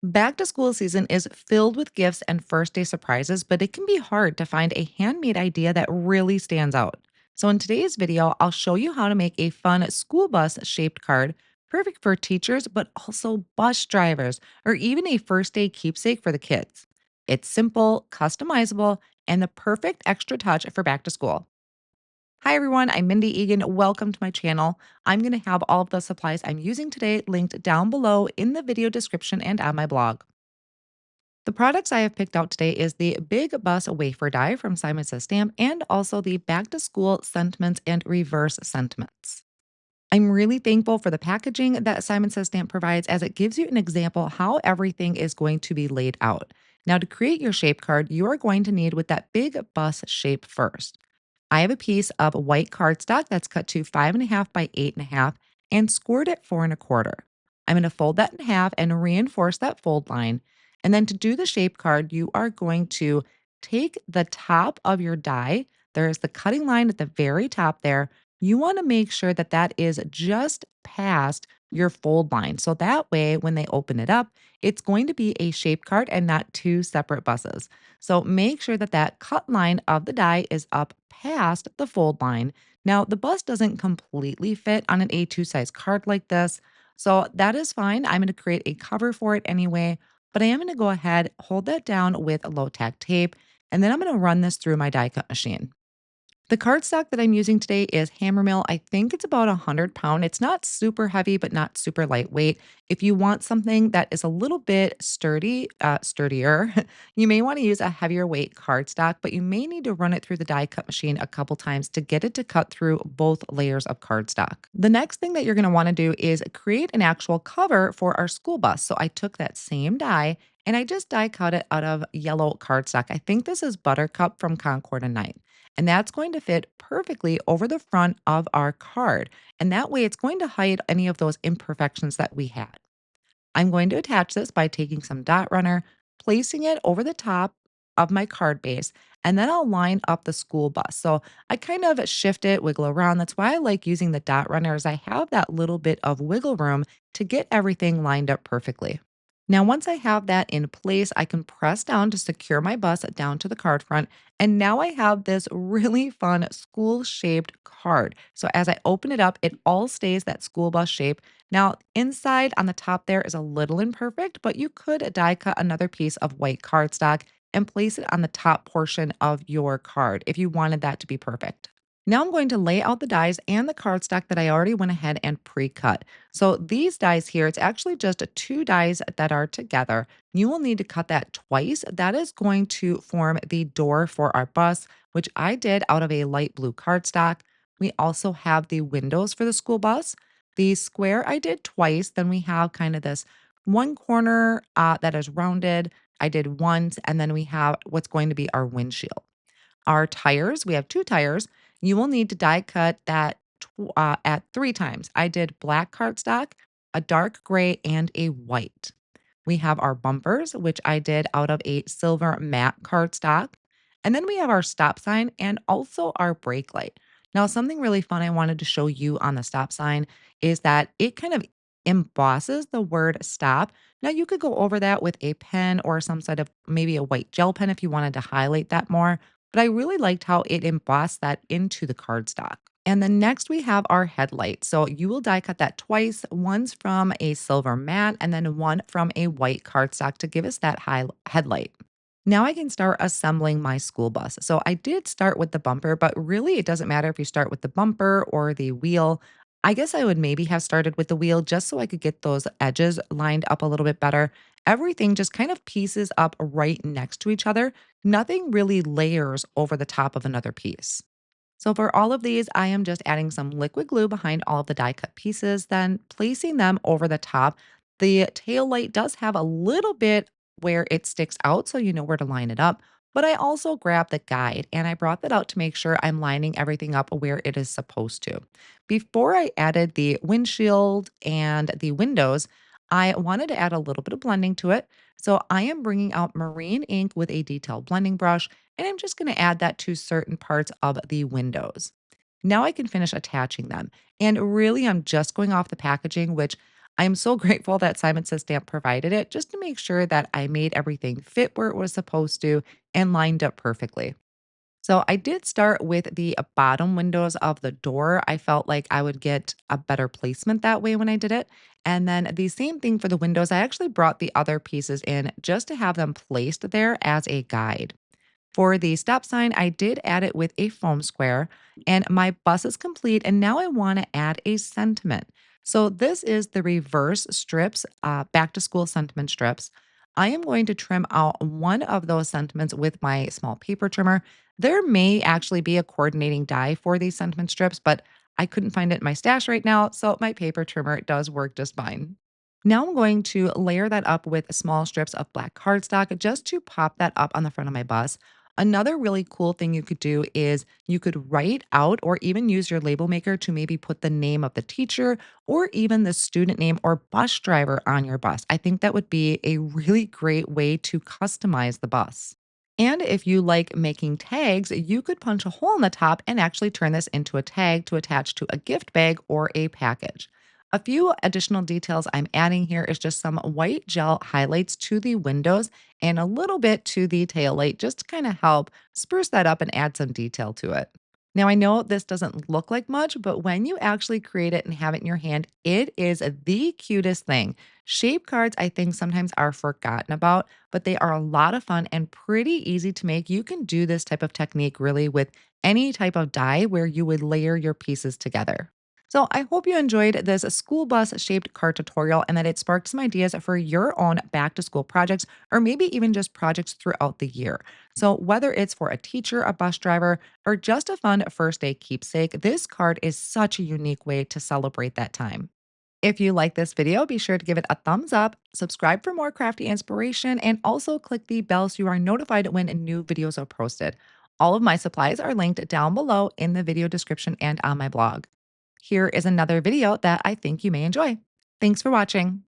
Back to school season is filled with gifts and first day surprises, but it can be hard to find a handmade idea that really stands out. So, in today's video, I'll show you how to make a fun school bus shaped card, perfect for teachers, but also bus drivers, or even a first day keepsake for the kids. It's simple, customizable, and the perfect extra touch for back to school. Hi everyone, I'm Mindy Eggen. Welcome to my channel. I'm going to have all of the supplies I'm using today linked down below in the video description and on my blog. The products I have picked out today is the Big Bus Wafer Die from Simon Says Stamp and also the Back to School Sentiments and Reverse Sentiments. I'm really thankful for the packaging that Simon Says Stamp provides as it gives you an example how everything is going to be laid out. Now, to create your shape card, you are going to need with that big bus shape first. I have a piece of white cardstock that's cut to 5.5 by 8.5 and scored at 4.25. I'm going to fold that in half and reinforce that fold line. And then to do the shape card, you are going to take the top of your die. There's the cutting line at the very top there. You want to make sure that that is just past your fold line. So that way, when they open it up, it's going to be a shape card and not two separate buses. So make sure that that cut line of the die is up past the fold line. Now, the bus doesn't completely fit on an A2 size card like this. So that is fine. I'm going to create a cover for it anyway, but I am going to go ahead, hold that down with a low tack tape, and then I'm going to run this through my die cut machine. The cardstock that I'm using today is Hammermill. I think it's about 100 pound. It's not super heavy, but not super lightweight. If you want something that is a little bit sturdier, you may want to use a heavier weight cardstock, but you may need to run it through the die cut machine a couple times to get it to cut through both layers of cardstock. The next thing that you're going to want to do is create an actual cover for our school bus. So I took that same die and I just die cut it out of yellow cardstock. I think this is Buttercup from Concord and Night. And that's going to fit perfectly over the front of our card. And that way it's going to hide any of those imperfections that we had. I'm going to attach this by taking some dot runner, placing it over the top of my card base, and then I'll line up the school bus. So I kind of shift it, wiggle around. That's why I like using the dot runner is I have that little bit of wiggle room to get everything lined up perfectly. Now, once I have that in place, I can press down to secure my bus down to the card front. And now I have this really fun school shaped card. So as I open it up, it all stays that school bus shape. Now, inside on the top there is a little imperfect, but you could die cut another piece of white cardstock and place it on the top portion of your card if you wanted that to be perfect. Now I'm going to lay out the dies and the cardstock that I already went ahead and pre-cut. So these dies here, it's actually just two dies that are together. You will need to cut that twice. That is going to form the door for our bus, which I did out of a light blue cardstock. We also have the windows for the school bus. The square I did twice. Then we have kind of this one corner that is rounded. I did once, and then we have what's going to be our windshield. Our tires, we have 2 tires. You will need to die cut that at 3 times. I did black cardstock, a dark gray, and a white. We have our bumpers, which I did out of a silver matte cardstock. And then we have our stop sign and also our brake light. Now, something really fun I wanted to show you on the stop sign is that it kind of embosses the word stop. Now, you could go over that with a pen or some sort of maybe a white gel pen if you wanted to highlight that more. But I really liked how it embossed that into the cardstock. And then next we have our headlight. So you will die cut that twice, once from a silver matte and then one from a white cardstock to give us that high headlight. Now I can start assembling my school bus. So I did start with the bumper, but really it doesn't matter if you start with the bumper or the wheel. I guess I would maybe have started with the wheel just so I could get those edges lined up a little bit better. Everything just kind of pieces up right next to each other. Nothing really layers over the top of another piece. So for all of these, I am just adding some liquid glue behind all of the die cut pieces, then placing them over the top. The tail light does have a little bit where it sticks out, so you know where to line it up. But I also grabbed the guide and I brought that out to make sure I'm lining everything up where it is supposed to. Before I added the windshield and the windows, I wanted to add a little bit of blending to it. So I am bringing out marine ink with a detailed blending brush and I'm just going to add that to certain parts of the windows. Now I can finish attaching them. And really, I'm just going off the packaging, which I am so grateful that Simon Says Stamp provided it just to make sure that I made everything fit where it was supposed to and lined up perfectly. So I did start with the bottom windows of the door. I felt like I would get a better placement that way when I did it. And then the same thing for the windows. I actually brought the other pieces in just to have them placed there as a guide. For the stop sign, I did add it with a foam square, and my bus is complete. And now I want to add a sentiment. So this is the reverse strips, back to school sentiment strips. I am going to trim out one of those sentiments with my small paper trimmer. There may actually be a coordinating die for these sentiment strips, but I couldn't find it in my stash right now. So my paper trimmer does work just fine. Now I'm going to layer that up with small strips of black cardstock just to pop that up on the front of my bus. Another really cool thing you could do is you could write out or even use your label maker to maybe put the name of the teacher or even the student name or bus driver on your bus. I think that would be a really great way to customize the bus. And if you like making tags, you could punch a hole in the top and actually turn this into a tag to attach to a gift bag or a package. A few additional details I'm adding here is just some white gel highlights to the windows and a little bit to the tail light just to kind of help spruce that up and add some detail to it. Now, I know this doesn't look like much, but when you actually create it and have it in your hand, it is the cutest thing. Shape cards, I think, sometimes are forgotten about, but they are a lot of fun and pretty easy to make. You can do this type of technique really with any type of die where you would layer your pieces together. So, I hope you enjoyed this school bus shaped card tutorial and that it sparked some ideas for your own back to school projects or maybe even just projects throughout the year. So, whether it's for a teacher, a bus driver, or just a fun first day keepsake, this card is such a unique way to celebrate that time. If you like this video, be sure to give it a thumbs up, subscribe for more crafty inspiration, and also click the bell so you are notified when new videos are posted. All of my supplies are linked down below in the video description and on my blog. Here is another video that I think you may enjoy. Thanks for watching.